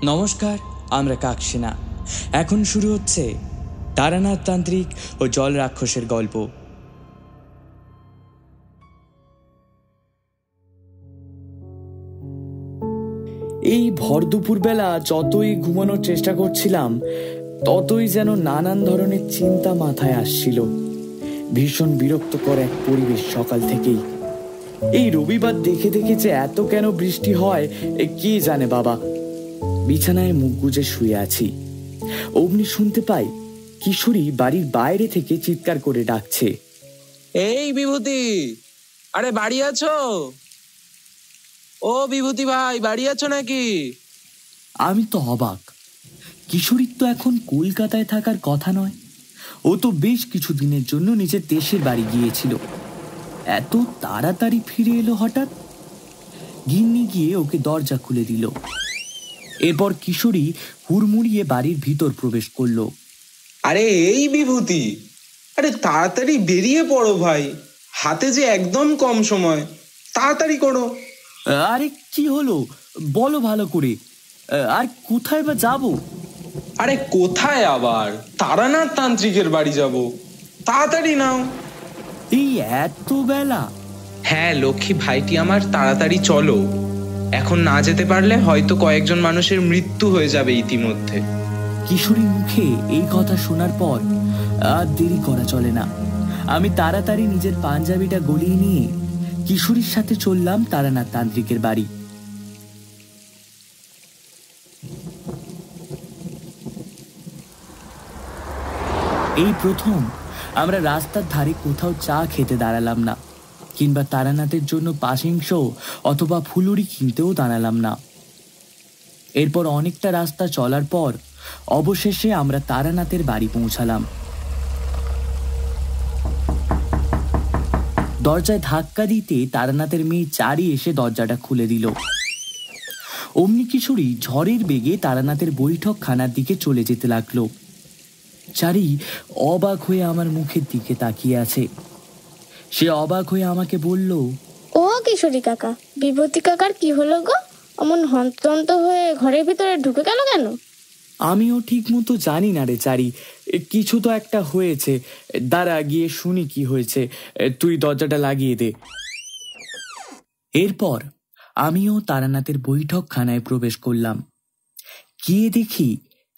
নমস্কার, আমরা কাকসেনা। এখন শুরু হচ্ছে তারানাথ তান্ত্রিক ও জল রাক্ষসের গল্প। এই ভর দুপুরবেলা যতই ঘুমানোর চেষ্টা করছিলাম, ততই যেন নানান ধরনের চিন্তা মাথায় আসছিল। ভীষণ বিরক্তকর এক পরিবেশ সকাল থেকেই। এই রবিবার দেখে দেখে যে এত কেন বৃষ্টি হয় কে জানে বাবা। বিছানায় মুখ গুজে শুয়ে আছি, অমনি শুনতে পাই কিশোরী বাড়ির বাইরে থেকে চিৎকার করে ডাকছে, এই বিভূতি, আরে বাড়ি আছো? ও বিভূতি ভাই, বাড়ি আছো নাকি? আমি তো অবাক। কিশোরীর তো এখন কলকাতায় থাকার কথা নয়, ও তো বেশ কিছু দিনের জন্য নিজের দেশের বাড়ি গিয়েছিল। এত তাড়াতাড়ি ফিরে এলো হঠাৎ? গিন্নি গিয়ে ওকে দরজা খুলে দিল। এরপর কিশোরী হুড়মুড়িয়ে বাড়ির ভিতর প্রবেশ করলো। আরে এই বিভূতি, আরে তাড়াতাড়ি বেরিয়ে পড়ো ভাই, হাতে যে একদম কম সময়, তাড়াতাড়ি করো। আরে কি হলো বলো ভালো করে, আর কোথায় বা যাবো? আরে কোথায় আবার, তারানাথ তান্ত্রিকের বাড়ি যাব, তাড়াতাড়ি নাও। এই এত বেলা? হ্যাঁ লক্ষ্মী ভাইটি আমার, তাড়াতাড়ি চলো। এখন না যেতে পারলে হয়তো কয়েকজন মানুষের মৃত্যু হয়ে যাবে ইতিমধ্যে। কিশোরীর মুখে এই কথা শোনার পর আর দেরি করা চলে না। আমি তাড়াতাড়ি নিজের পাঞ্জাবিটা গলিয়ে নিয়ে কিশোরীর সাথে চললাম তারানাথ তান্ত্রিকের বাড়ি। এই প্রথম আমরা রাস্তার ধারে কোথাও চা খেতে দাঁড়ালাম না, কিংবা তারানাথের জন্য পাশিংশ অথবা ফুলুরি কিনতেও দাঁড়ালাম না। এরপর অনেকটা রাস্তা চলার পর অবশেষে আমরা তারানাথের বাড়ি পৌঁছালাম। দরজায় ধাক্কা দিতে তারানাথের মেয়ে চারি এসে দরজাটা খুলে দিল। অমনি কিশোরী ঝড়ের বেগে তারানাথের বৈঠকখানার দিকে চলে যেতে লাগলো। চারি অবাক হয়ে আমার মুখের দিকে তাকিয়ে আছে। সে অবাক হয়ে আমাকে বলল, ও কিশোরী কাকা, বিভূতি কাকার কি হলো গো? অমন হন্তদন্ত হয়ে ঘরের ভিতরে ঢুকে গেল কেন? আমিও ঠিক মতো জানি না রে চারি, কিছু তো একটা হয়েছে। দাঁড়া গিয়ে শুনি কি হয়েছে, তুই দরজাটা লাগিয়ে দে। এরপর আমিও তারানাথের বৈঠকখানায় প্রবেশ করলাম। গিয়ে দেখি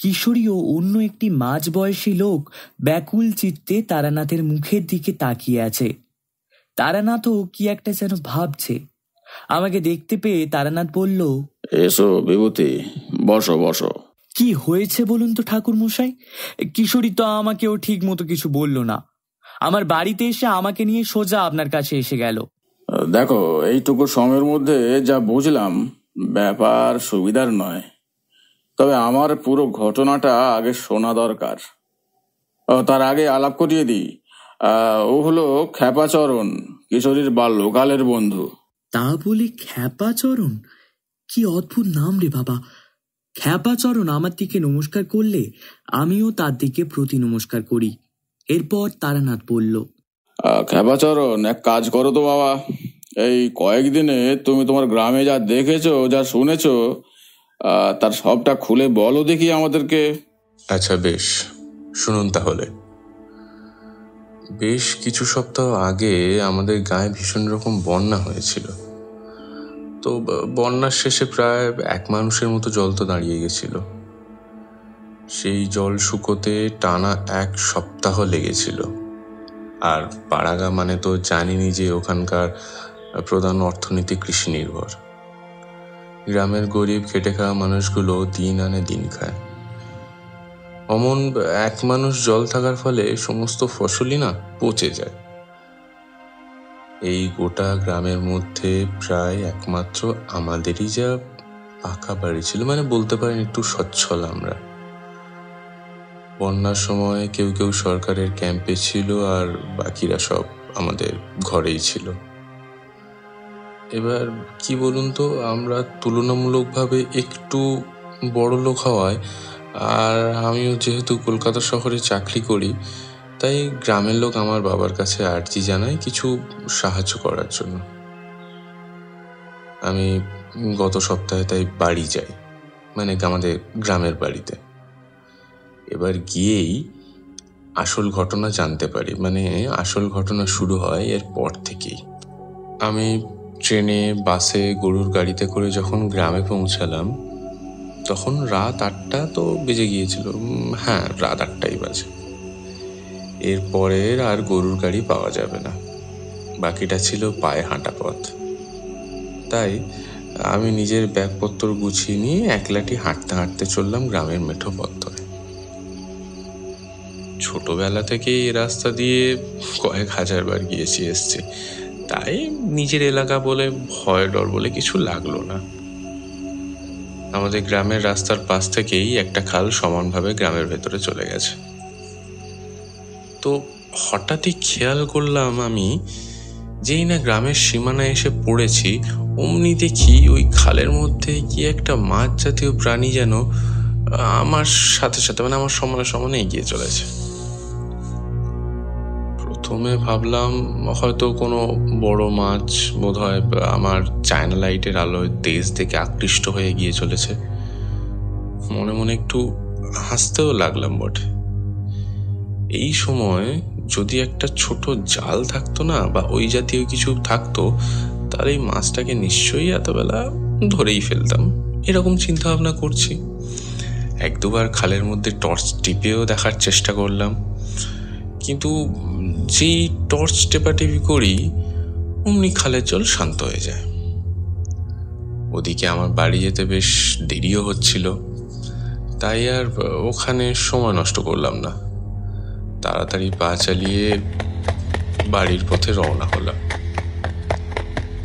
কিশোরী ও অন্য একটি মাঝবয়সী লোক ব্যাকুল চিত্তে তারানাথের মুখের দিকে তাকিয়ে আছে। তারানাথও কি একটা যেন ভাবছে। আমাকে দেখতে পেয়ে তারানাথ বলল, এসো বিভূতি, বসো বসো। কি হয়েছে বলুন তো ঠাকুর মশাই? কিশোরী তো আমাকেও ঠিক মতো কিছু বলল না। আমার বাড়িতে এসে আমাকে নিয়ে সোজা আপনার কাছে এসে গেল। দেখো, এইটুকু সময়ের মধ্যে যা বুঝলাম, ব্যাপার সুবিধার নয়। তবে আমার পুরো ঘটনাটা আগে শোনা দরকার। তার আগে আলাপ করিয়ে দিই, ও হলো খ্যাপাচরণ, কিশোরীর বাল্যকালের বন্ধু। তা বলে খ্যাপাচরণ? কি অদ্ভুত নাম রে বাবা। খ্যাপাচরণ আমার দিকে নমস্কার করলে আমিও তার দিকে প্রতি নমস্কার করি। এরপর তারানাথ বলল, খ্যাপাচরণ, এক কাজ করো তো বাবা, এই কয়েকদিনে তুমি তোমার গ্রামে যা দেখেছো, যা শুনেছো, তার সবটা খুলে বলো দেখি আমাদেরকে। আচ্ছা বেশ, শুনুন তাহলে। বেশ কিছু সপ্তাহ আগে আমাদের গায়ে ভীষণ রকম বন্যা হয়েছিল। তো বন্যার শেষে প্রায় এক মানুষের মতো জল তো দাঁড়িয়ে গেছিল। সেই জল শুকোতে টানা 1 সপ্তাহ লেগেছিল। আর পাড়াগা মানে তো জানিনি যে ওখানকার প্রধান অর্থনীতি কৃষি নির্ভর। গ্রামের গরিব খেটে খাওয়া মানুষগুলো দিন আনে দিন খায়। অমন এক মানুষ জল থাকার ফলে সমস্ত ফসলই না পচে যায়। এই গোটা গ্রামের মধ্যে প্রায় একমাত্র আমাদেরই যা পাকা বাড়ি ছিল, মানে বলতে পারেন একটু সচ্ছল আমরা। বন্যার সময় কেউ কেউ সরকারের ক্যাম্পে ছিল, আর বাকিরা সব আমাদের ঘরেই ছিল। এবার কি বলুন তো, আমরা তুলনামূলকভাবে একটু বড় লোক হওয়ায়, আর আমিও যেহেতু কলকাতা শহরে চাকরি করি, তাই গ্রামের লোক আমার বাবার কাছে আর্জি জানায় কিছু সাহায্য করার জন্য। আমি গত সপ্তাহে তাই বাড়ি যাই। মানে আমাদের গ্রামের বাড়িতে। এবার গিয়েই আসল ঘটনা জানতে পারি, মানে আসল ঘটনা শুরু হয় এর পর থেকেই। আমি ট্রেনে, বাসে, গরুর গাড়িতে করে যখন গ্রামে পৌঁছালাম তখন রাত 8টা তো বেজে গিয়েছিল। হ্যাঁ, রাত 8টাই বাজে। এরপরের আর গরুর গাড়ি পাওয়া যাবে না, বাকিটা ছিল পায়ে হাঁটা পথ। তাই আমি নিজের ব্যাগপত্র গুছিয়ে নিয়ে একলাটি হাঁটতে হাঁটতে চললাম গ্রামের মেঠো পথ ধরে। ছোটবেলা থেকে এই রাস্তা দিয়ে কয়েক হাজারবার গিয়েছি এসছি, তাই নিজের এলাকা বলে ভয় ডর বলে কিছু লাগলো না। আমাদের গ্রামের রাস্তার পাশ থেকেই একটা খাল সমানভাবে গ্রামের ভেতরে চলে গেছে। তো হঠাৎই খেয়াল করলাম আমি, যেই না গ্রামের সীমানায় এসে পড়েছি অমনি দেখি ওই খালের মধ্যে কি একটা মাছ জাতীয় প্রাণী যেন আমার সাথে সাথে, মানে আমার সমানে সমানে এগিয়ে চলেছে। প্রথমে ভাবলাম হয়তো কোনো বড় মাছ বোধহয় আমার চায়না লাইটের আলোয় তেজ থেকে আকৃষ্ট হয়ে এগিয়ে চলেছে। মনে মনে একটু হাসতেও লাগলাম বটে। এই সময় যদি একটা ছোট জাল থাকতো না, বা ওই জাতীয় কিছু থাকতো, তাহলে এই মাছটাকে নিশ্চয়ই এতবেলা ধরেই ফেলতাম, এরকম চিন্তা ভাবনা করছি। 1-2বার খালের মধ্যে টর্চ টিপেও দেখার চেষ্টা করলাম, কিন্তু যেই টর্চ টেপাটেপি করি অমনি খালের জল শান্ত হয়ে যায়। ওদিকে আমার বাড়ি যেতে বেশ দেরিও হচ্ছিল, তাই আর ওখানে সময় নষ্ট করলাম না। তাড়াতাড়ি পা চালিয়ে বাড়ির পথে রওনা হলাম।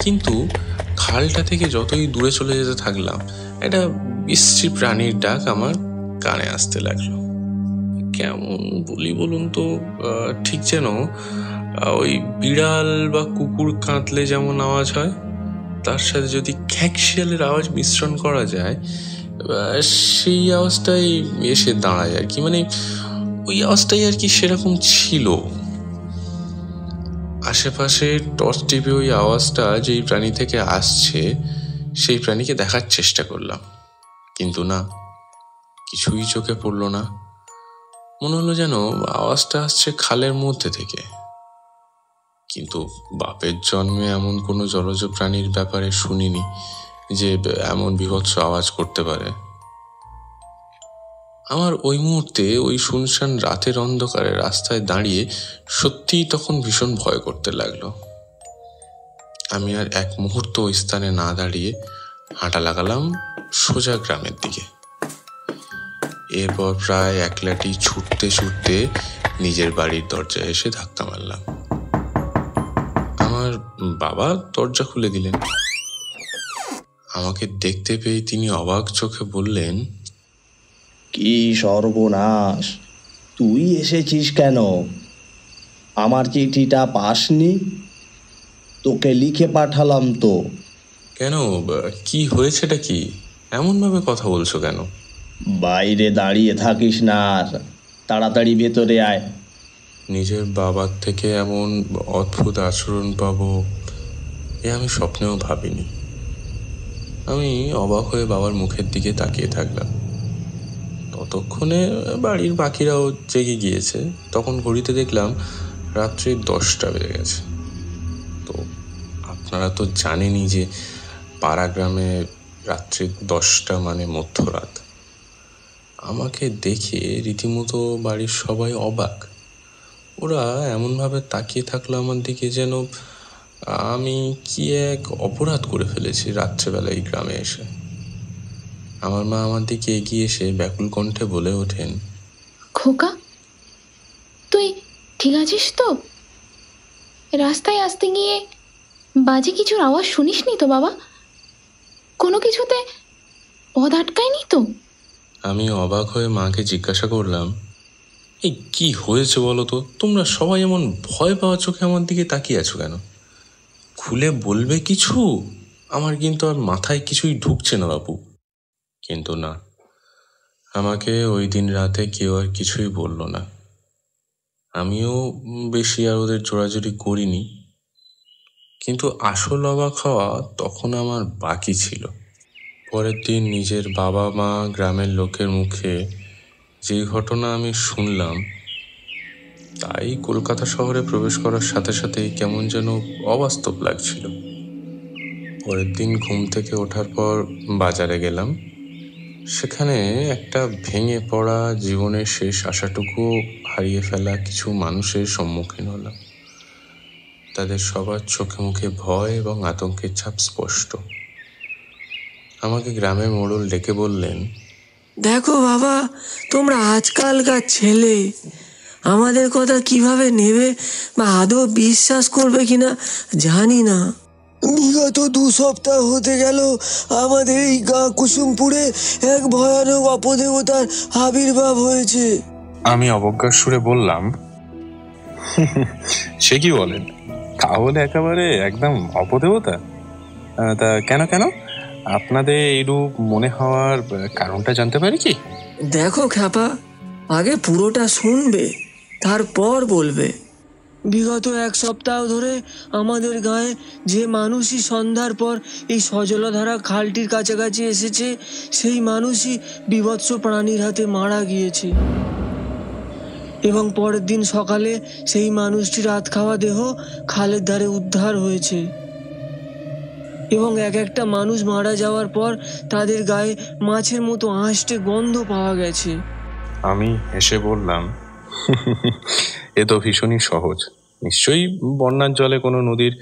কিন্তু খালটা থেকে যতই দূরে চলে যেতে থাকলাম, একটা বিশ্রী প্রাণীর ডাক আমার কানে আসতে লাগলো। কেমন বলি বলুন তো, ঠিক যেন ওই বিড়াল বা কুকুর কাঁদলে যেমন আওয়াজ হয়, তার সাথে যদি খ্যাঁকশিয়ালের আওয়াজ মিশ্রণ করা যায়, সেই আওয়াজটাই এসে দাঁড়ায় আর কি। মানে ওই আওয়াজটাই আর কি সেরকম ছিল। আশেপাশে টর্চ টিপে ওই আওয়াজটা যেই প্রাণী থেকে আসছে সেই প্রাণীকে দেখার চেষ্টা করলাম, কিন্তু না, কিছুই চোখে পড়লো না। মনে হলো যেন আওয়াজটা আসছে খালের মধ্যে থেকে। কিন্তু বাপের জন্মে এমন কোনো জলজ প্রাণীর ব্যাপারে শুনিনি যে এমন বীভৎস আওয়াজ করতে পারে। আমার ওই মুহূর্তে ওই শুনশান রাতের অন্ধকারে রাস্তায় দাঁড়িয়ে সত্যিই তখন ভীষণ ভয় করতে লাগলো। আমি আর এক মুহূর্ত ওই স্থানে না দাঁড়িয়ে হাঁটা লাগালাম সোজা গ্রামের দিকে। এরপর প্রায় একলাটি ছুটতে ছুটতে নিজের বাড়ির দরজায় এসে ধাক্কা মারলাম। আমার বাবা দরজা খুলে দিলেন। আমাকে দেখতে পেয়ে তিনি অবাক চোখে বললেন, কি সর্বনাশ, তুই এসেছিস কেন? আমার চিঠিটা পাসনি? তোকে লিখে পাঠালাম তো। কেন, কি হয়েছেটা কি? এমনভাবে কথা বলছো কেন? বাইরে দাঁড়িয়ে থাকিস না, আর তাড়াতাড়ি ভেতরে আয়। নিজের বাবার থেকে এমন অদ্ভুত আচরণ পাবো এ আমি স্বপ্নেও ভাবিনি। আমি অবাক হয়ে বাবার মুখের দিকে তাকিয়ে থাকলাম। ততক্ষণে বাড়ির বাকিরাও জেগে গিয়েছে। তখন ঘড়িতে দেখলাম রাত্রি 10টা বেজে গেছে। তো আপনারা তো জানেনই যে পাড়া গ্রামে রাত্রি 10টা মানে মধ্যরাত। আমাকে দেখে রীতিমতো বাড়ির সবাই অবাক। ওরা এমনভাবে তাকিয়ে থাকলো আমার দিকে যেন আমি কি এক অপরাধ করে ফেলেছি রাত্রেবেলা এই গ্রামে এসে। আমার মা আমার দিকে এগিয়ে এসে ব্যাকুল কণ্ঠে বলে ওঠেন, খোকা, তুই ঠিক আছিস তো? রাস্তায় আসতে গিয়ে বাজে কিছুর আওয়াজ শুনিসনি তো বাবা? কোনো কিছুতে পথ আটকায়নি তো? আমি অবাক হয়ে মাকে জিজ্ঞাসা করলাম, এই কি হয়েছে বলো তো? তোমরা সবাই এমন ভয় পাওয়া চোখে আমার দিকে তাকিয়ে আছো কেন? খুলে বলবে কিছু? আমার কিন্তু আর মাথায় কিছুই ঢুকছে না বাবু। কিন্তু না, আমাকে ওই দিন রাতে কেউ আর কিছুই বলল না। আমিও বেশি আর ওদের জোরাজুরি করিনি। কিন্তু আসল অবাক হওয়া তখন আমার বাকি ছিল। পরের দিন নিজের বাবা মা গ্রামের লোকের মুখে যে ঘটনা আমি শুনলাম, তাই কলকাতা শহরে প্রবেশ করার সাথে সাথেই কেমন যেন অবাস্তব লাগছিল। পরের দিন ঘুম থেকে ওঠার পর বাজারে গেলাম। সেখানে একটা ভেঙে পড়া জীবনের শেষ আশাটুকু হারিয়ে ফেলা কিছু মানুষের সম্মুখীন হলাম। তাদের সবার চোখে মুখে ভয় এবং আতঙ্কের ছাপ স্পষ্ট। আমাকে গ্রামের মোড়ল ডেকে বললেন, দেখো বাবা, তোমরা আজকালকার ছেলে আমাদের কথা কিভাবে নেবে বা আদৌ বিশ্বাস করবে কিনা জানি না। বিগত 2 সপ্তাহ হতে গেল আমাদের এই গাঁ কুসুমপুরে এক ভয়ানক অপদেবতার আবির্ভাব হয়েছে। আমি অবজ্ঞার সুরে বললাম, সে কি বলেন? তাহলে একেবারে একদম অপদেবতা? তা কেন কেন আপনাদের এইরূপ মনে হওয়ার কারণটা জানতে পারি কি? দেখো খ্যাপা, আগে পুরোটা শুনবে, তারপর বলবে। বিগত 1 সপ্তাহ ধরে আমাদের গায়ে যে মানুষই সন্ধ্যার পর এই সজলধারা খালটির কাছাকাছি এসেছে, সেই মানুষই বীভৎস প্রাণীর হাতে মারা গিয়েছে। এবং পরের দিন সকালে সেই মানুষটির রাত খাওয়া দেহ খালের ধারে উদ্ধার হয়েছে। এবং একটা মানুষ মারা যাওয়ার পর তাদের গায়ে মাছের মতো আঁশটে গন্ধ পাওয়া গেছে। আমি হেসে বললাম, এ তো ভীষণই সহজ। নিশ্চয়ই বন্যার জলে কোনো নদীর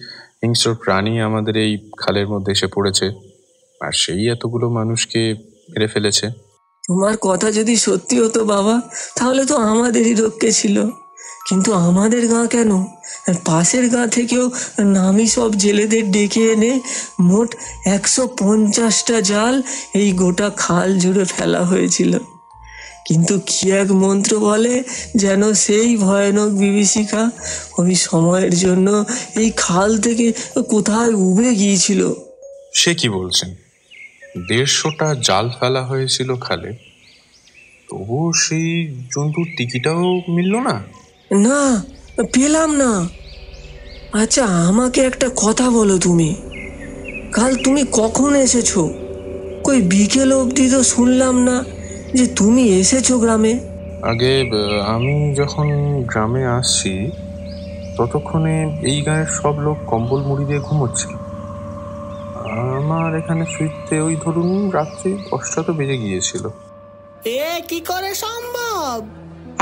হিংস্র প্রাণী আমাদের এই খালের মধ্যে এসে পড়েছে, আর সেই এতগুলো মানুষকে মেরে ফেলেছে। তোমার কথা যদি সত্যি হতো বাবা, তাহলে তো আমাদেরই রক্ষে ছিল। কিন্তু আমাদের গাঁ কেন, পাশের গাঁ থেকেও নামি সব জেলেদের ডেকে এনে মোট 150টা জাল এই গোটা খাল জুড়ে ফেলা হয়েছিল। কিন্তু কি এক মন্ত্র বলে যেন সেই ভয়ানক বিভীষিকা ওই সময়ের জন্য এই খাল থেকে কোথায় উবে গিয়েছিল। সে কি বলছেন? 150টা জাল ফেলা হয়েছিল খালে, তবুও সেই জন্তুর টিকিটাও মিলল না? না, পেলাম না। আচ্ছা, আমাকে একটা কথা বলো, তুমি কাল তুমি কখন এসেছো? কই বিকেল অবধি তো শুনলাম না যে তুমি এসেছো গ্রামে। আগে আমি যখন গ্রামে আসছি ততক্ষণে এই গায়ের সব লোক কম্বল মুড়ি দিয়ে ঘুমোচ্ছিল। আমার এখানে ফিরতে ওই ধরুন রাত্রি 10টা তো বেজে গিয়েছিল। এ কি করে সম্ভব?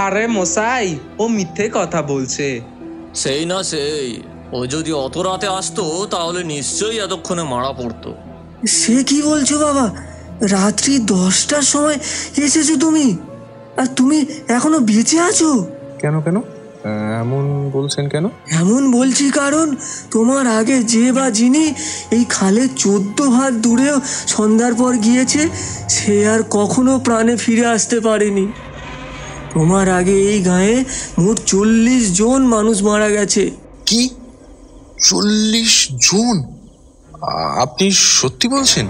আরে মশাই, ও মিথ্যে কথা বলছে। সেই না সেই, ও যদি অত রাতে আসতো তাহলে নিশ্চয়ই এতক্ষণে মারা পড়তো। সে কি বলছো বাবা? রাত্রি 10টার সময় এসেছো তুমি, আর তুমি এখনো বেঁচে আছো? কেন কেন এমন বলছেন কেন? এমন বলছি কারণ তোমার আগে যে বা যিনি এই খালে 14 হাত দূরেও সন্ধ্যার পর গিয়েছে, সে আর কখনো প্রাণে ফিরে আসতে পারেনি। তোমার আগে এই গায়ে মোট 40 জন মানুষ মারা গেছে। কি 40 জন? আপনি সত্যি বলছেন?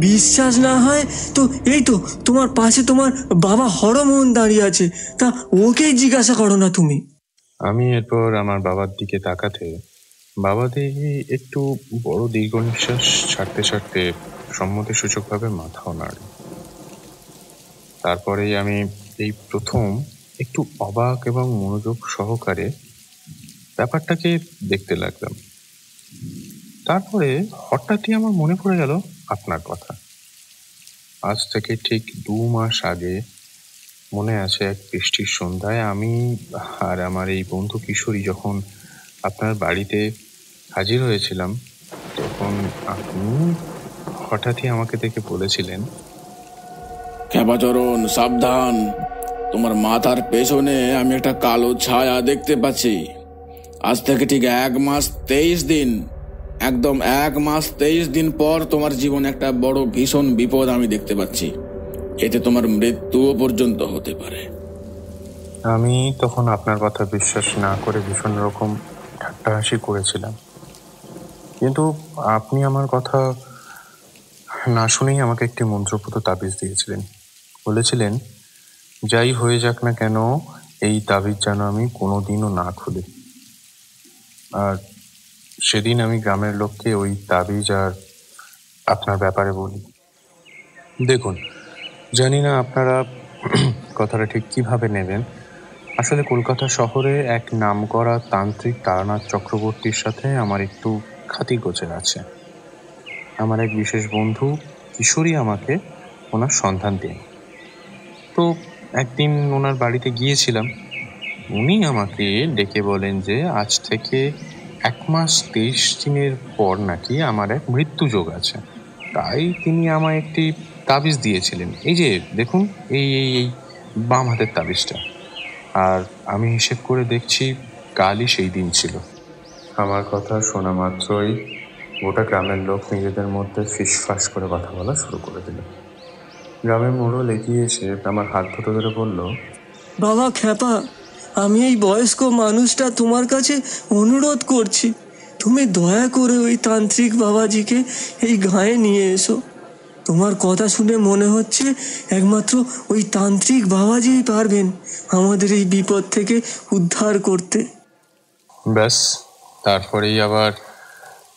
বিশ্বাস না হয় তো এই তো তোমার পাশে তোমার বাবা হরমোহন দাঁড়িয়ে আছে, তা ওকেই জিজ্ঞাসা করো না তুমি। আমি এরপর আমার বাবার দিকে তাকাতে বাবা দেখি একটু বড় দীর্ঘ নিঃশ্বাস ছাড়তে ছাড়তে সম্মতিসূচকভাবে মাথাও নাড়ে। তারপরেই আমি এই প্রথম একটু অবাক এবং মনোযোগ সহকারে ব্যাপারটাকে দেখতে লাগলাম। তারপরে হঠাৎই আমার মনে পড়ে গেল আপনার কথা। আজ থেকে ঠিক 2 মাস আগে মনে আছে, এক বৃষ্টির সন্ধ্যায় আমি আর আমার এই বন্ধু কিশোরী যখন আপনার বাড়িতে হাজির হয়েছিলাম, তখন আপনি হঠাৎই আমাকে দেখে বলেছিলেন, খেপাচরণ সাবধান, তোমার মাথার পেছনে আমি একটা কালো ছায়া দেখতে পাচ্ছি। আজ থেকে ঠিক 1 মাস 23 দিন, একদম 1 মাস 23 দিন পর তোমার জীবনে একটা বড় ভীষণ বিপদ আমি দেখতে পাচ্ছি। এতে তোমার মৃত্যুও পর্যন্ত হতে পারে। আমি তখন আপনার কথা বিশ্বাস না করে ভীষণ রকম ঠাট্টা হাসি করেছিলাম, কিন্তু আপনি আমার কথা না শুনেই আমাকে একটি মন্ত্রপুত তাবিজ দিয়েছিলেন। বলেছিলেন, যাই হয়ে যাক না কেন এই তাবিজ যেন আমি কোনোদিনও না খুলি। আর সেদিন আমি গ্রামের লোককে ওই তাবিজ আর আপনার ব্যাপারে বলি। দেখুন, জানি না আপনারা কথাটা ঠিক কিভাবে নেবেন। আসলে কলকাতা শহরে এক নামকরা তান্ত্রিক তারানাথ চক্রবর্তীর সাথে আমার একটু খাতিরগোচর আছে। আমার এক বিশেষ বন্ধু কিশোরী আমাকে ওনার সন্ধান দেন। তো একদিন ওনার বাড়িতে গিয়েছিলাম। উনি আমাকে ডেকে বলেন যে আজ থেকে 1 মাস 23 দিনের পর নাকি আমার এক মৃত্যু যোগ আছে। তাই তিনি আমায় একটি তাবিজ দিয়েছিলেন। এই যে দেখুন, এই এই এই বাম হাতের তাবিজটা। আর আমি হিসেব করে দেখছি কালই সেই দিন ছিল। আমার কথা শোনা মাত্রই গোটা গ্রামের লোক নিজেদের মধ্যে ফিসফাস করে কথা বলা শুরু করে দিল। গ্রামের মোড়ল এগিয়ে এসে আমার হাত ধরে ধরে বলল, বাবা খ্যাপা, আমি এই বয়স্ক মানুষটা তোমার কাছে অনুরোধ করছি, তুমি দয়া করে ওই তান্ত্রিক বাবাজিকে এই গাঁয়ে নিয়ে এসো। তোমার কথা শুনে মনে হচ্ছে একমাত্র ওই তান্ত্রিক বাবাজিই পারবেন আমাদের এই বিপদ থেকে উদ্ধার করতে। ব্যাস, তারপরেই আবার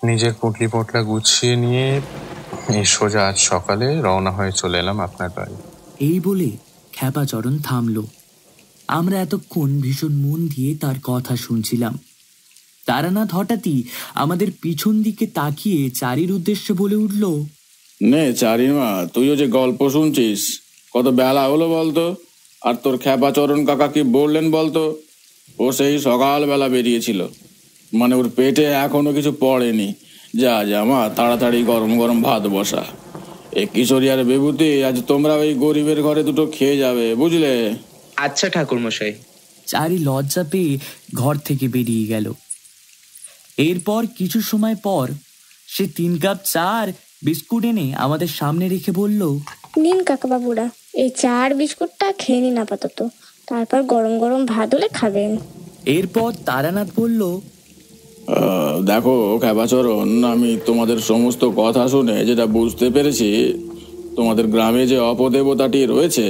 নিজের পুঁটলি পোটলা গুছিয়ে নিয়ে এই সোজা আজ সকালে রওনা হয়ে চলে এলাম আপনার বাড়ি। এই বলে খ্যাপাচরণ থামল। আমরা এতক্ষণ ভীষণ মন দিয়ে তার কথা শুনছিলাম। তারানাথ হঠাৎই আমাদের পিছন দিকে তাকিয়ে চারির উদ্দেশ্যে বলে উঠল, নে চারিমা, তুইও যে গল্প শুনছিস, কত বেলা হলো বলতো? আর তোর খ্যাপাচরণ কাকা কি বললেন বলতো? ও সেই সকালবেলা বেরিয়েছিল, মানে ওর পেটে এখনো কিছু পড়েনি। যা যা মা, তাড়াতাড়ি গরম গরম ভাত বসা। এই কিশোরী আর বিভূতি, আজ তোমরা ওই গরিবের ঘরে দুটো খেয়ে যাবে, বুঝলে? আচ্ছা ঠাকুরমশাই। চারি লজ্জা পেয়ে ঘর থেকে বেরিয়ে গেল। এরপর কিছু সময় পর সে 3 কাপ চা আর বিস্কুট এনে আমাদের সামনে রেখে বলল, নিন কাকাবাবুরা, এই চা আর বিস্কুটটা খেয়ে নিন আপাতত, তারপর গরম গরম ভাত হলে খাবেন। এরপর তারানাথ বলল, দেখো খ্যাপাচরণ, আমি তোমাদের সমস্ত কথা শুনে যেটা বুঝতে পেরেছি, তোমাদের গ্রামে যে অপদেবতাটি রয়েছে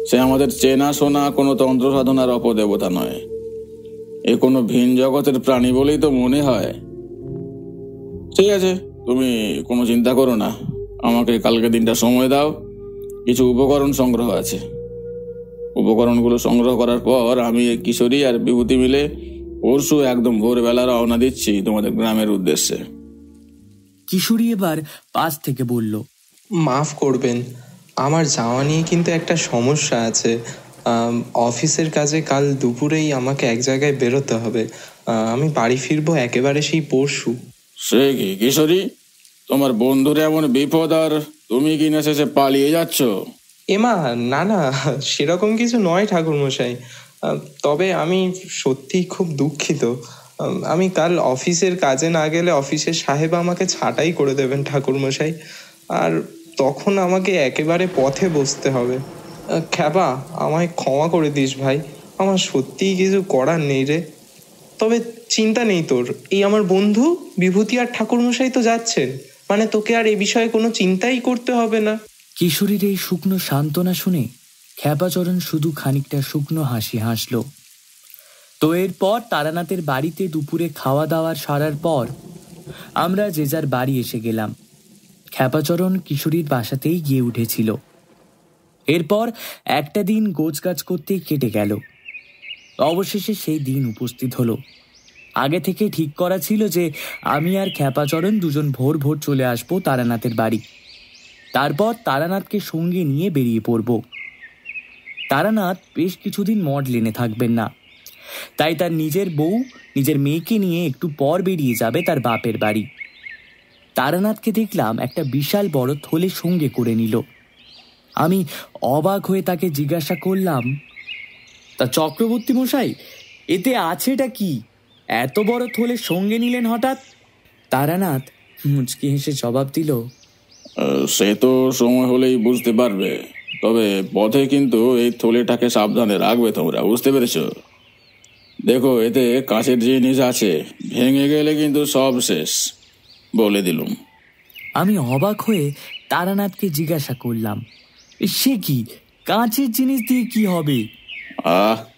সে আমাদের চেনা শোনা কোনো তন্ত্র সাধনার অপদেবতা নয়। এ কোনো ভিন জগতের প্রাণী বলেই তো মনে হয়। ঠিক আছে, তুমি কোনো চিন্তা করো না, আমাকে কালকে দিনটা সময় দাও। কিছু উপকরণ সংগ্রহ আছে, উপকরণগুলো সংগ্রহ করার পর আমি কিশোরী আর বিভূতি মিলে পরশু একদম ভোরবেলা রওনা দিচ্ছি তোমাদের গ্রামের উদ্দেশ্যে। কিশোরী এবার পাশ থেকে বলল, মাফ করবেন, আমার যাওয়া নিয়ে কিন্তু একটা সমস্যা আছে। অফিসের কাজে কাল দুপুরেই আমাকে এক জায়গায় বেরোতে হবে। আমি বাড়ি ফিরবো একেবারে সেই পরশু। সে কি কিশোরী, তোমার বন্ধুর এমন বিপদ আর তুমি কিনা শেষে পালিয়ে যাচ্ছ? এমা না না, সেরকম কিছু নয় ঠাকুরমশাই। তবে আমি সত্যি খুব দুঃখিত। আমি কাল অফিসের কাজে না গেলে অফিসের সাহেব আমাকে ছাঁটাই করে দেবেন ঠাকুরমশাই, আর তখন আমাকে একেবারে পথে বসতে হবে। খ্যাপা, আমায় ক্ষমা করে দিস ভাই, আমার সত্যিই কিছু করার নেই রে। তবে চিন্তা নেই তোর, এই আমার বন্ধু বিভূতি আর ঠাকুরমশাই তো যাচ্ছেন, মানে তোকে আর এ বিষয়ে কোনো চিন্তাই করতে হবে না। কিশোরীর এই শুকনো সান্ত্বনা শুনে খ্যাপাচরণ শুধু খানিকটা শুকনো হাসি হাসল। তো এরপর তারানাথের বাড়িতে দুপুরে খাওয়া দাওয়ার সারার পর আমরা যে যার বাড়ি এসে গেলাম। খ্যাপাচরণ কিশোরীর বাসাতেই গিয়ে উঠেছিল। এরপর একটা দিন গোছগাছ করতেই কেটে গেল। অবশেষে সেই দিন উপস্থিত হলো। আগে থেকে ঠিক করা ছিল যে আমি আর খ্যাপাচরণ দুজন ভোর ভোর চলে আসবো তারানাথের বাড়ি। তারপর তারানাথকে সঙ্গে নিয়ে বেরিয়ে পড়ব। তারানাথ বেশ কিছুদিন মডলেনে থাকবেন না, তাই তার নিজের বউ নিজের মেয়েকে নিয়ে একটু পর বেরিয়ে যাবে তার বাপের বাড়ি। তারানাথকে দেখলাম একটা বিশাল বড় থলে সঙ্গে করে নিল। আমি অবাক হয়ে তাকে জিজ্ঞাসা করলাম, তা চক্রবর্তী মশাই, এতে আছেটা কি? এত বড় থলে সঙ্গে নিলেন হঠাৎ? তারানাথ মুচকি হেসে জবাব দিল, সে তো সময় হলেই বুঝতে পারবে, তবে পথে কিন্তু এই থলেটাকে সাবধানে রাখবে তোমরা, বুঝতে পেরেছো? দেখো, এতে কাঁচের জিনিস আছে, ভেঙে গেলে কিন্তু সব শেষ, বলে দিলুম। আমি অবাক হয়ে তারানাথকে জিজ্ঞাসা করলাম, সে কি, কাঁচের জিনিস দিয়ে কি হবে?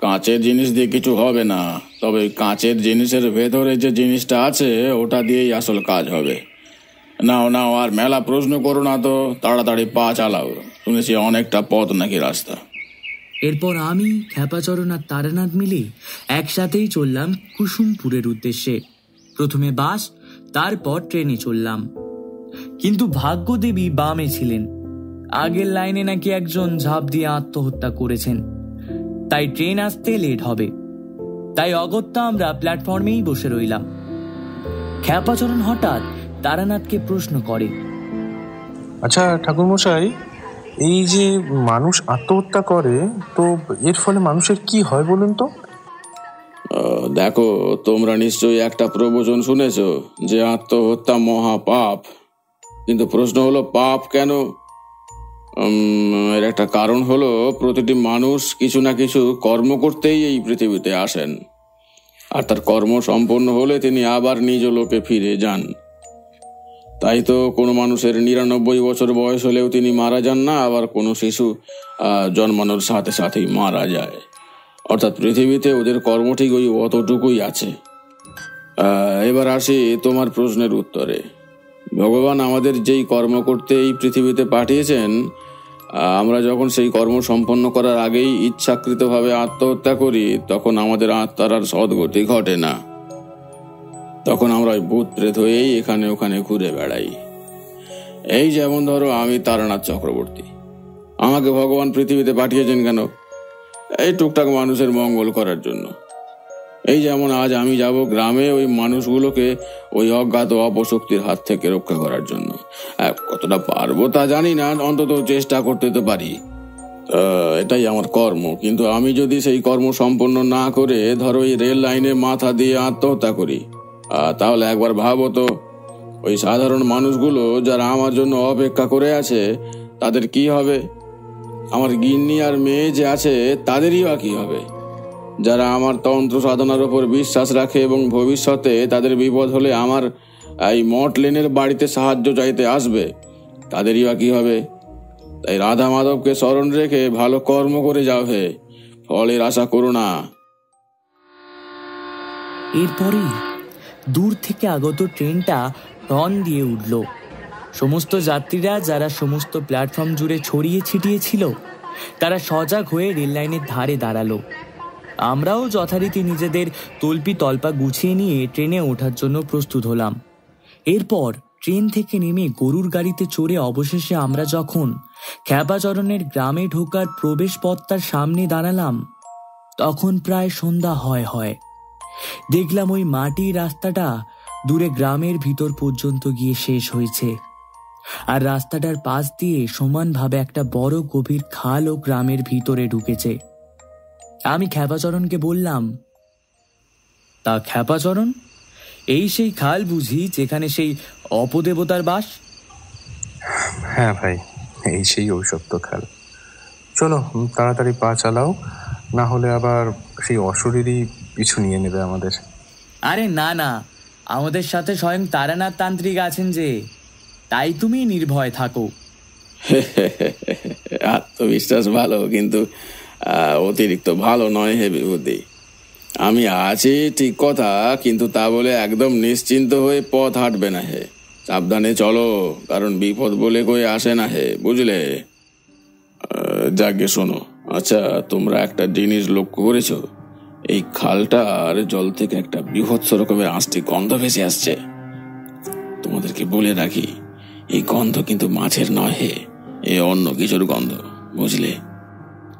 কাঁচের জিনিস দিয়ে কিছু হবে না, তবে কাঁচের জিনিসের ভেতরে যে জিনিসটা আছে ওটা দিয়েই আসল কাজ হবে। নাও নাও, আর মেলা প্রশ্ন করো না তো, তাড়াতাড়ি পা চালাও, শুনেছি অনেকটা পথ নাকি রাস্তা। এরপর আমি, খ্যাপাচরণ আর তারানাথ মিলে একসাথেই চললাম কুসুমপুরের উদ্দেশ্যে। প্রথমে বাস, তারপর ট্রেনে চললাম। কিন্তু ভাগ্যদেবী বামে ছিলেন। আগের লাইনে নাকি একজন ঝাঁপ দিয়ে আত্মহত্যা করেছেন, তাই ট্রেন আসতে লেট হবে। তাই অগত্যা আমরা প্ল্যাটফর্মেই বসে রইলাম। খ্যাপাচরণ হঠাৎ তারানাথকে প্রশ্ন করে, আচ্ছা ঠাকুরমশাই, এই যে মানুষ আত্মহত্যা করে, তো এর ফলে মানুষের কি হয় বলুন তো? দেখো, তোমরা নিশ্চয়ই একটা প্রবচন শুনেছ যে আত্মহত্যা মহা পাপ। কিন্তু প্রশ্ন হলো পাপ কেন? এর একটা কারণ হলো প্রতিটি মানুষ কিছু না কিছু কর্ম করতেই এই পৃথিবীতে আসেন, আর তার কর্ম সম্পন্ন হলে তিনি আবার নিজ লোকে ফিরে যান। তাই তো কোনো মানুষের 99 বছর বয়স হলেও তিনি মারা যান না, আবার কোনো শিশু জন্মানোর সাথে সাথেই মারা যায়। অর্থাৎ পৃথিবীতে ওদের কর্ম ঠিক ওই অতটুকুই আছে। এবার আসি তোমার প্রশ্নের উত্তরে। ভগবান আমাদের যেই কর্ম করতে এই পৃথিবীতে পাঠিয়েছেন, আমরা যখন সেই কর্ম সম্পন্ন করার আগেই ইচ্ছাকৃতভাবে আত্মহত্যা করি, তখন আমাদের আত্মার আর সদ্গতি ঘটে না। তখন আমরা ওই ভূত প্রেত হয়েই এখানে ওখানে ঘুরে বেড়াই। এই যেমন ধরো, আমি তারানাথ চক্রবর্তী। আমাকে ভগবান পৃথিবীতে পাঠিয়েছেন কেন? এই টুকটাক মানুষের মঙ্গল করার জন্য। এই যেমন আজ আমি যাব গ্রামে ওই মানুষগুলোকে ওই অজ্ঞাত অপশক্তির হাত থেকে রক্ষা করার জন্য। কতটা পারবো তা জানি না, অন্তত চেষ্টা করতে তো পারি। এটাই আমার কর্ম। কিন্তু আমি যদি সেই কর্ম সম্পন্ন না করে ধরো এই রেল লাইনে মাথা দিয়ে আত্মহত্যা করি, তাহলে একবার ভাবো তো, ওই সাধারণ মানুষগুলো যারা আমার জন্য অপেক্ষা করে আছে তাদের কি হবে? আমার গিন্নি আর মেয়ে যে আছে তাদেরই বা কি হবে? যারা আমার তন্ত্র সাধনার উপর বিশ্বাস রাখে এবং ভবিষ্যতে তাদের বিপদ হলে আমার এই মঠ লেনের বাড়িতে সাহায্য চাইতে আসবে, তাদেরই বা কি হবে? তাই রাধা মাধবকে স্মরণ রেখে ভালো কর্ম করে যাও হে, ফলের আশা করো না। এরপরেই দূর থেকে আগত ট্রেনটা হর্ন দিয়ে উঠল। সমস্ত যাত্রীরা যারা সমস্ত প্ল্যাটফর্ম জুড়ে ছড়িয়ে ছিটিয়ে ছিল, তারা সজাগ হয়ে রেল লাইনের ধারে দাঁড়ালো। আমরাও যথারীতি নিজেদের তল্পি তল্পা গুছিয়ে নিয়ে ট্রেনে ওঠার জন্য প্রস্তুত হলাম। এরপর ট্রেন থেকে নেমে গরুর গাড়িতে চড়ে অবশেষে আমরা যখন খ্যাপাচরণের গ্রামে ঢোকার প্রবেশ পথটার সামনে দাঁড়ালাম, তখন প্রায় সন্ধ্যা হয়। দেখলাম ওই মাটির রাস্তাটা দূরে গ্রামের ভিতর পর্যন্ত গিয়ে শেষ হয়েছে, আর রাস্তাটার পাশ দিয়ে সমানভাবে একটা বড় গভীর খালও গ্রামের ভিতরে ঢুকেছে। আমি খ্যাপাচরণকে বললাম, তা খ্যাপাচরণ, এই সেই খাল বুঝি যেখানে সেই অপদেবতার বাস? হ্যাঁ ভাই, এই সেই অভিশপ্ত খাল। চলো তাড়াতাড়ি পা চালাও, না হলে আবার সেই অশরীরই পিছু নিয়ে নেবে আমাদের। আরে না না, আমাদের সাথে স্বয়ং তারানাথ তান্ত্রিক আছেন যে, তাই তুমি নির্ভয় থাকো। আত্মবিশ্বাস ভালো, কিন্তু অতিরিক্ত ভালো নয় হে বিভূতি। আমি আছি ঠিক কথা, কিন্তু তা বলে একদম নিশ্চিন্ত হয়ে পথ হাঁটবে না হে। সাবধানে চলো, কারণ বিপদ বলে কই আসে না হে, বুঝলে? যাকে শোনো, আচ্ছা তোমরা একটা জিনিস লক্ষ্য করেছো? এই খালটার জল থেকে একটা বৃহৎ রকমের আঁশটি গন্ধ ভেসে আসছে। তোমাদেরকে বলে রাখি, এই গন্ধ কিন্তু মাছের নয় হে, এ অন্য কিছুর গন্ধ, বুঝলে?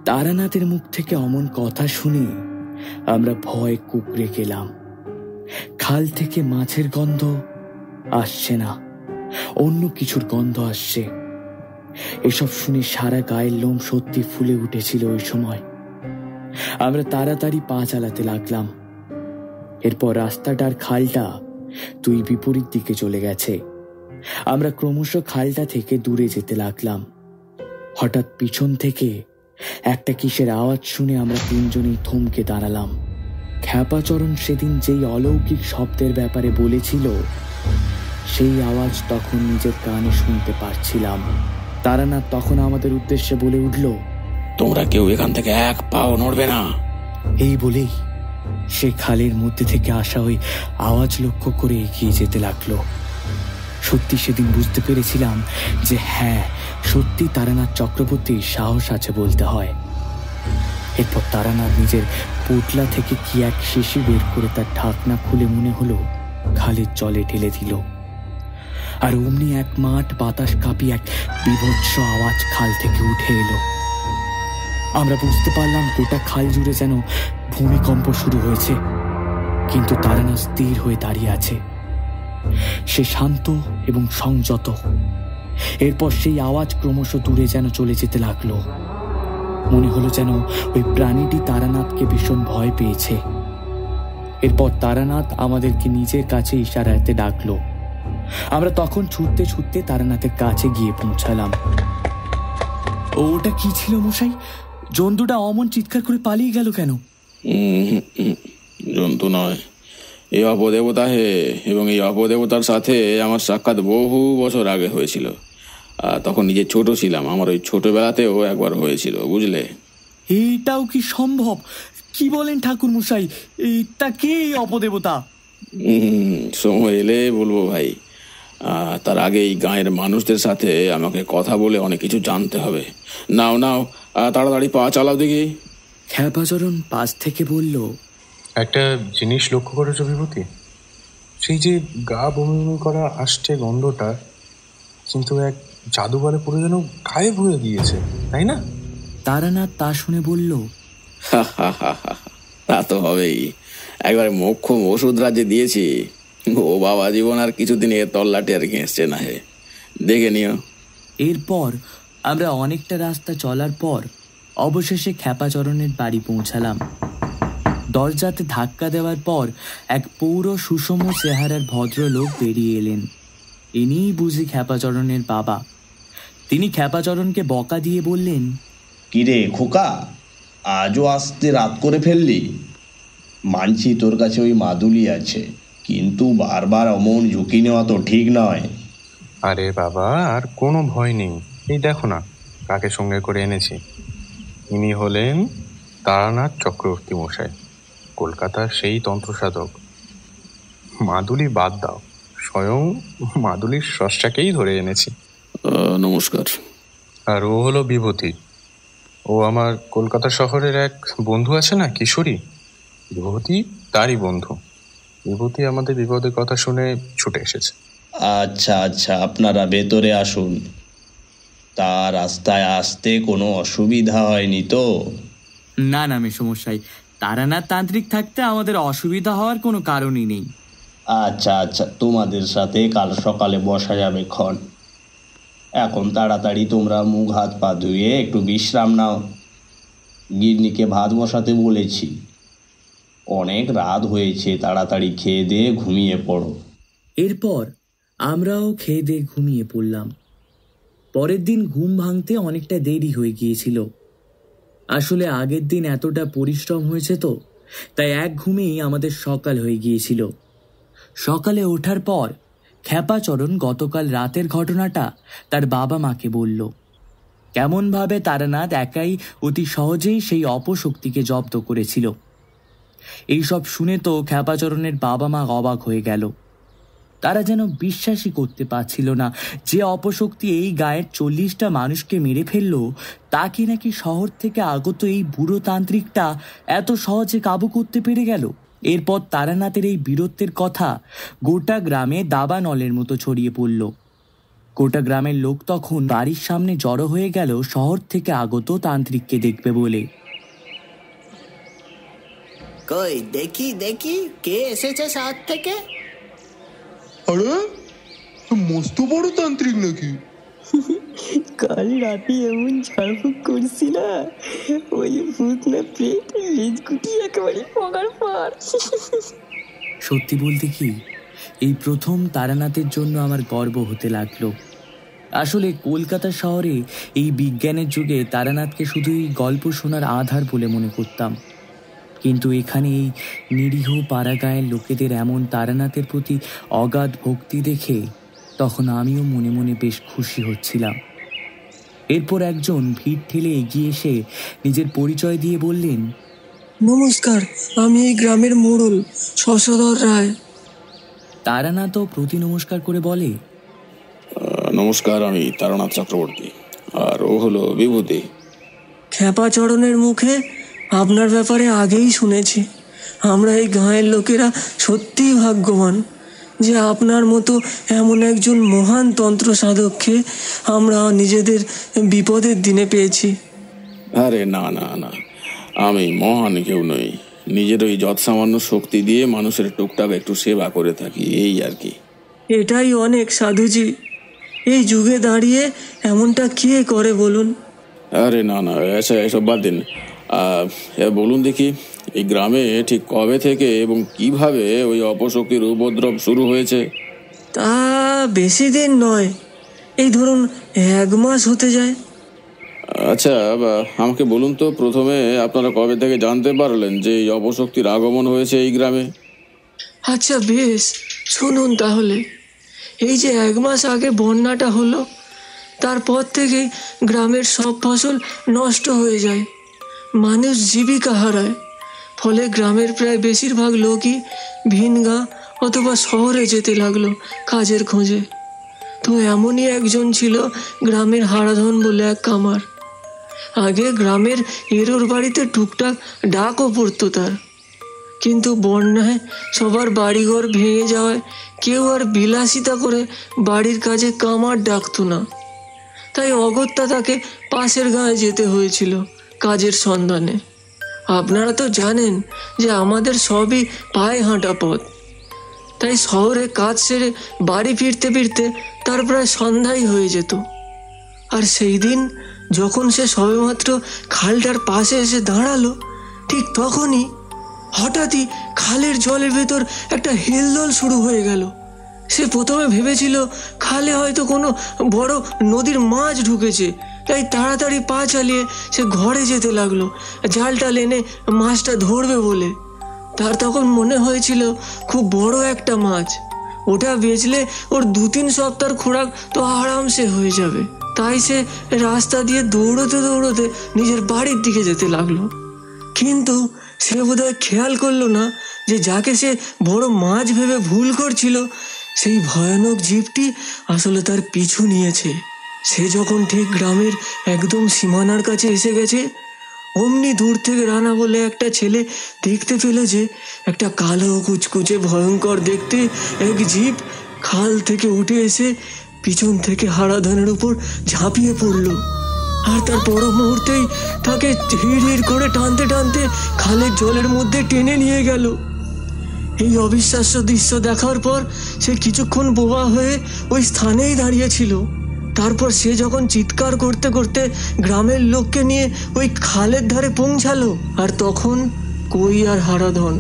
তারানাথের মুখ থেকে অমন কথা শুনে আমরা ভয় কুঁকড়ে গেলাম। খাল থেকে মাছের গন্ধ আসছে না, অন্য কিছুর গন্ধ আসছে। এসব শুনে সারা গায়ের লোম সত্যি ফুলে উঠেছিল ওই সময়। আমরা তাড়াতাড়ি পা চালাতে লাগলাম। এরপর রাস্তাটার খালটা দুই বিপরীত দিকে চলে গেছে। আমরা ক্রমশ খালটা থেকে দূরে যেতে লাগলাম। হঠাৎ পিছন থেকে একটা কিসের আওয়াজ শুনে আমরা তিনজনেই থমকে দাঁড়ালাম। খ্যাপাচরণ সেদিন যেই অলৌকিক শব্দের ব্যাপারে বলেছিল, সেই আওয়াজ তখন নিজের কানে শুনতে পারছিলাম। তারানাথ তখন আমাদের উদ্দেশ্যে বলে উঠল, তোমরা কেউ এখান থেকে এক পাও নড়বে না। এই বলেই সে খালের মধ্যে থেকে আসা ওই আওয়াজ লক্ষ্য করে এগিয়ে যেতে লাগলো। সত্যি সেদিন বুঝতে পেরেছিলাম যে হ্যাঁ, সত্যি তারানাথ চক্রবর্তীর সাহস আছে বলতে হয়। এরপর তারানাথ নিজের পোটলা থেকে কি এক শিশি বের করে তার ঢাকনা খুলে মনে হলো খালের জলে ঢেলে দিল, আর অমনি এক মাঠ বাতাস কাঁপিয়ে এক বীভৎস আওয়াজ খাল থেকে উঠে এলো। আমরা বুঝতে পারলাম গোটা খাল জুড়ে যেন ভূমিকম্প শুরু হয়েছে, কিন্তু তারানাথ স্থির হয়ে দাঁড়িয়ে আছে। সে শান্ত এবং সংযত। এরপর সেই আওয়াজ ক্রমশ দূরে যেন চলে যেতে লাগলো। মনে হলো যেন ওই প্রাণীটি তারানাথকে ভীষণ ভয় পেয়েছে। এরপর তারানাথ আমাদেরকে নিজের কাছে ইশারাতে ডাকলো। আমরা তখন ছুটতে ছুটতে তারানাথের কাছে গিয়ে পৌঁছালাম। ওটা কি ছিল মশাই? জন্তুটা অমন চিৎকার করে পালিয়ে গেল কেন? জন্তু নয়, এই অপদেবতা হে, এবং এই অপদেবতার সাথে আমার সাক্ষাৎ বহু বছর আগে হয়েছিল। তখন নিজে ছোট ছিলাম, আমার ওই ছোটবেলাতেও একবার হয়েছিল, বুঝলে। এইটাও কি সম্ভব? কি বলেন ঠাকুর মশাই, এটা কে এই অপদেবতা? সময় এলে বলবো ভাই। তার আগে এই গাঁয়ের মানুষদের সাথে আমাকে কথা বলে অনেক কিছু জানতে হবে। নাও নাও, তাড়াতাড়ি পা চালাও দেখি। খ্যাপাচরণ পাশ থেকে বলল, একটা জিনিস লক্ষ্য করেছো বিভূতি? সেই যে গা বমি বমি করা আসছে গন্ধটা, কিন্তু এক জাদুঘরে পুরো যেন গায়েব হয়ে গিয়েছে, তাই না? তারানাথ তা শুনে বলল, তা তো হবেই। একবার মোক্ষম ওষুধ রাজ্যে দিয়েছি, ও বাবা জীবন আর কিছুদিন এ তল্লাটি আর ঘেঁষছে না, হে দেখে নিও। এরপর আমরা অনেকটা রাস্তা চলার পর অবশেষে খ্যাপাচরণের বাড়ি পৌঁছালাম। দরজাতে ধাক্কা দেওয়ার পর এক পৌর সুষম চেহারার ভদ্রলোক বেরিয়ে এলেন। ইনিই বুঝি খ্যাপাচরণের বাবা। তিনি খ্যাপাচরণকে বকা দিয়ে বললেন, কিরে খোকা, আজও আসতে রাত করে ফেললি? মানছি তোর কাছে ওই মাদুলি আছে, কিন্তু বারবার অমন ঝুঁকি নেওয়া তো ঠিক নয়। আরে বাবা, আর কোনো ভয় নেই। এই দেখো না কাকে সঙ্গে করে এনেছি। ইনি হলেন তারানাথ চক্রবর্তী মশাই, কলকাতার সেই তন্ত্রসাধক। মাদুলি বাদ দাও, স্বয়ং মাদুলির স্রষ্টাকেই ধরে এনেছি। নমস্কার। আর ও হলো বিভূতি। ও আমার কলকাতা শহরের এক বন্ধু আছে না, কিশোরী বিভূতি, তারই বন্ধু। বিভূতি আমাদের বিপদের কথা শুনে ছুটে এসেছে। আচ্ছা আচ্ছা, আপনারা ভেতরে আসুন। তা রাস্তায় আসতে কোনো অসুবিধা হয়নি তো? না না মেসমশাই, তারানাথ তান্ত্রিক থাকতে আমাদের অসুবিধা হওয়ার কোনো কারণই নেই। আচ্ছা আচ্ছা, তোমাদের সাথে কাল সকালে বসা যাবে ক্ষণ। এখন তাড়াতাড়ি তোমরা মুখ হাত পা ধুয়ে একটু বিশ্রাম নাও। গিন্নিকে ভাত বসাতে বলেছি। অনেক রাত হয়েছে, তাড়াতাড়ি খেয়ে দিয়ে ঘুমিয়ে পড়ো। এরপর আমরাও খেয়ে দিয়ে ঘুমিয়ে পড়লাম। পরের দিন ঘুম ভাঙতে অনেকটা দেরি হয়ে গিয়েছিল। আসলে আগের দিন এতটা পরিশ্রম হয়েছে তো, তাই এক ঘুমেই আমাদের সকাল হয়ে গিয়েছিল। সকালে ওঠার পর খ্যাপাচরণ গতকাল রাতের ঘটনাটা তার বাবা মাকে বলল। কেমনভাবে তারানাথ একাই অতি সহজেই সেই অপশক্তিকে জব্দ করেছিল। এইসব শুনে তো খ্যাপাচরণের বাবা মা অবাক হয়ে গেল। তারা যেন বিশ্বাসই করতে পারছিল না যে অপশক্তি এই গায়ের 40টা মানুষকে মেরে ফেলল, তাকে নাকি শহর থেকে আগত এই বুড়ো তান্ত্রিকটা এত সহজে কাবু করতে পেরে গেল। এরপর তারানাথের এই বীরত্বের কথা গোটা গ্রামে দাবানলের মতো ছড়িয়ে পড়ল। গোটা গ্রামের লোক তখন বাড়ির সামনে জড়ো হয়ে গেল শহর থেকে আগত তান্ত্রিককে দেখবে বলে। কই দেখি দেখি কে এসেছে শহর থেকে? আরে মস্ত বড় তান্ত্রিক নাকি? কাল রাতে এমন ঝাড়ফুঁক করছি না, ওই ভূত না পেট লেজ গুটি একেবারে পগার পার। সত্যি বলতে কি, এই প্রথম তারানাথের জন্য আমার গর্ব হতে লাগলো। আসলে কলকাতা শহরে এই বিজ্ঞানের যুগে তারানাথকে শুধুই গল্প শোনার আধার বলে মনে করতাম, কিন্তু এখানে এই নিরীহ পাড়াগাঁয়ের লোকেদের এমন তারানাথের প্রতি অগাধ ভক্তি দেখে তখন আমিও মনে মনে বেশ খুশি হচ্ছিলাম। এরপর একজন ভিড় ঠেলে এগিয়ে এসে নিজের পরিচয় দিয়ে বললেন, নমস্কার, আমি এই গ্রামের মোড়ল শশধর রায়। তারানাথও প্রতি নমস্কার করে বলে, নমস্কার, আমি তারানাথ চক্রবর্তী, আর ও হলো বিভূতি। খ্যাপাচরণের মুখে আপনার ব্যাপারে আগেই শুনেছি। আমরা এই গাঁয়ের লোকেরা সত্যিই ভাগ্যবান যে আপনার মতো এমন একজন মহান তন্ত্র সাধককে আমরা নিজেদের বিপদের দিনে পেয়েছি। আরে না না না, আমি মহান কেউ নই। নিজের ওই যৎসামান্য শক্তি দিয়ে মানুষের টুকটাক একটু সেবা করে থাকি, এই আর কি। এটাই অনেক সাধুজি। এই যুগে দাঁড়িয়ে এমনটা কে করে বলুন? আরে না না, আচ্ছা এসব বাদ দিন। বলুন দেখি, এই গ্রামে ঠিক কবে থেকে এবং কিভাবে ওই অপশক্তির উপদ্রব শুরু হয়েছে? তা বেশি দিন নয়, এই ধরুন 1 মাস হতে যায়। আচ্ছা, আমাকে বলুন তো, প্রথমে আপনারা কবে থেকে জানতে পারলেন যে এই অপশক্তির আগমন হয়েছে এই গ্রামে? আচ্ছা বেশ, শুনুন তাহলে। এই যে 1 মাস আগে বন্যাটা হলো, তারপর থেকে গ্রামের সব ফসল নষ্ট হয়ে যায়, মানুষ জীবিকা হারায়। ফলে গ্রামের প্রায় বেশিরভাগ লোকই ভিনগা অথবা শহরে যেতে লাগলো কাজের খোঁজে। তো এমনই একজন ছিল গ্রামের হারাধন বলে এক কামার। আগে গ্রামের এরোর বাড়িতে টুকটাক ডাকও পড়তো তার, কিন্তু বন্যায় সবার বাড়িঘর ভেঙে যাওয়ায় কেউ আর বিলাসিতা করে বাড়ির কাজে কামার ডাকতো না। তাই অগত্যা তাকে পাশের গাঁয়ে যেতে হয়েছিল কাজের সন্ধানে। আপনারা তো জানেন যে আমাদের সবই পায়ে হাঁটা পথ। তাই শহরে কাজ সেরে বাড়ি ফিরতে ফিরতে তার প্রায় সন্ধ্যাই হয়ে যেত। আর সেই দিন যখন সে সবেমাত্র খালটার পাশে এসে দাঁড়ালো, ঠিক তখনই হঠাৎই খালের জলের ভেতর একটা হেলদোল শুরু হয়ে গেল। সে প্রথমে ভেবেছিল খালে হয়তো কোনো বড় নদীর মাছ ঢুকেছে, তাই তাড়াতাড়ি পা চালিয়ে সে ঘরে যেতে লাগলো জালটা এনে মাছটা ধরবে বলে। তার তখন মনে হয়েছিল খুব বড় একটা মাছ, ওটা বেচলে ওর 2-3 সপ্তাহের খোরাক তো আরামসে হয়ে যাবে। তাই সে রাস্তা দিয়ে দৌড়তে দৌড়তে নিজের বাড়ির দিকে যেতে লাগলো। কিন্তু সে বোধহয় খেয়াল করলো না যে যাকে সে বড় মাছ ভেবে ভুল করছিল, সেই ভয়ানক জীবটি আসলে তার পিছু নিয়েছে। সে যখন ঠিক গ্রামের একদম সীমানার কাছে এসে গেছে, অমনি দূর থেকে রানা বলে একটা ছেলে দেখতে পেল যে একটা কালো কুচকুচে ভয়ঙ্কর দেখতে এক জীব খাল থেকে উঠে এসে পিছন থেকে হারাধনের উপর ঝাঁপিয়ে পড়ল। আর তার পর মুহূর্তেই তাকে হিড় করে টানতে টানতে খালের জলের মধ্যে টেনে নিয়ে গেল। এই অবিশ্বাস্য দৃশ্য দেখার পর সে কিছুক্ষণ বোবা হয়ে ওই স্থানেই দাঁড়িয়েছিল। তারপর সে যখন চিৎকার করতে করতে গ্রামের লোককে নিয়ে ওই খালের ধারে পৌঁছালো, আর তখন কই আর হারাধন।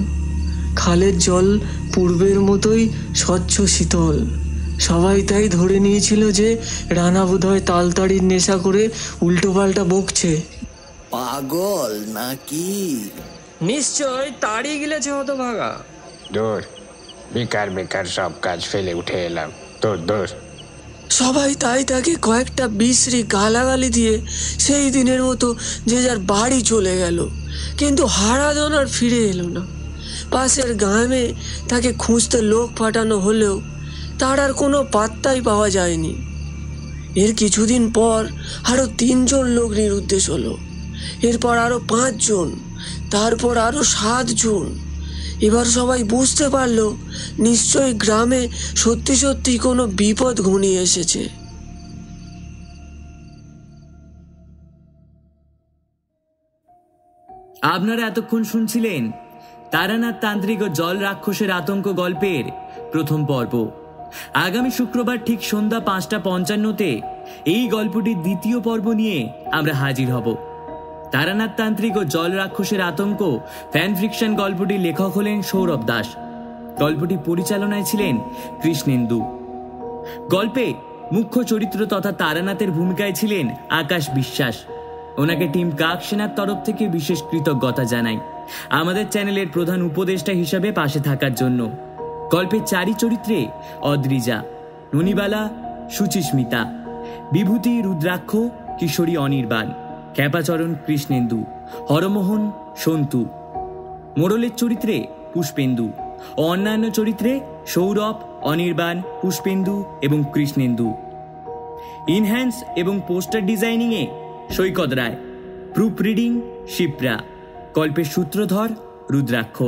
খালের জল পূর্বের মতোই স্বচ্ছ শীতল। সবাই তাই ধরে নিয়েছিল যে রানা বোধহয় তালতাড়ির নেশা করে উল্টোপাল্টা বকছে। পাগল নাকি? নিশ্চয় তাড়িয়ে গিলেছে হতভাগা। দূর, বেকার বেকার সব কাজ ফেলে উঠে এলাম, তোর দোষ। সবাই তাই তাকে কয়েকটা বিশ্রী গালাগালি দিয়ে সেই দিনের মতো যে যার বাড়ি চলে গেল। কিন্তু হারাধন আর ফিরে এলো না। পাশের গ্রামে তাকে খুঁজতে লোক পাঠানো হলেও তার আর কোনো পাত্তাই পাওয়া যায়নি। এর কিছুদিন পর আরো 3 জন লোক নিরুদ্দেশ হলো, এরপর আরো 5 জন, তারপর আরো 7 জন। এবার সবাই বুঝতে পারলো নিশ্চয়ই গ্রামে সত্যি সত্যি কোনো বিপদ ঘনিয়ে এসেছে। আপনারা এতক্ষণ শুনছিলেন তারানাথ তান্ত্রিক ও জল রাক্ষসের আতঙ্ক গল্পের প্রথম পর্ব। আগামী শুক্রবার ঠিক সন্ধ্যা 5:55-তে এই গল্পটির দ্বিতীয় পর্ব নিয়ে আমরা হাজির হব। তারানাথ তান্ত্রিক ও জল রাক্ষসের আতঙ্ক ফ্যান ফিকশন গল্পটির লেখক হলেন সৌরভ দাস। গল্পটি পরিচালনায় ছিলেন কৃষ্ণেন্দু। গল্পে মুখ্য চরিত্র তথা তারানাথের ভূমিকায় ছিলেন আকাশ বিশ্বাস। ওনাকে টিম কাক সেনার তরফ থেকে বিশেষ কৃতজ্ঞতা জানাই আমাদের চ্যানেলের প্রধান উপদেষ্টা হিসাবে পাশে থাকার জন্য। গল্পের 4 চরিত্রে অদ্রিজা, ননিবালা সুচিস্মিতা, বিভূতি রুদ্রাক্ষ, কিশোরী অনির্বাণ, খ্যাপাচরণ কৃষ্ণেন্দু, হরমোহন সন্তু, মোড়লের চরিত্রে পুষ্পেন্দু ও অন্যান্য চরিত্রে সৌরভ, অনির্বাণ, পুষ্পেন্দু এবং কৃষ্ণেন্দু। ইনহ্যান্স এবং poster ডিজাইনিংয়ে Saikat Roy, proof reading Shipra, গল্পের সূত্রধর রুদ্রাক্ষ।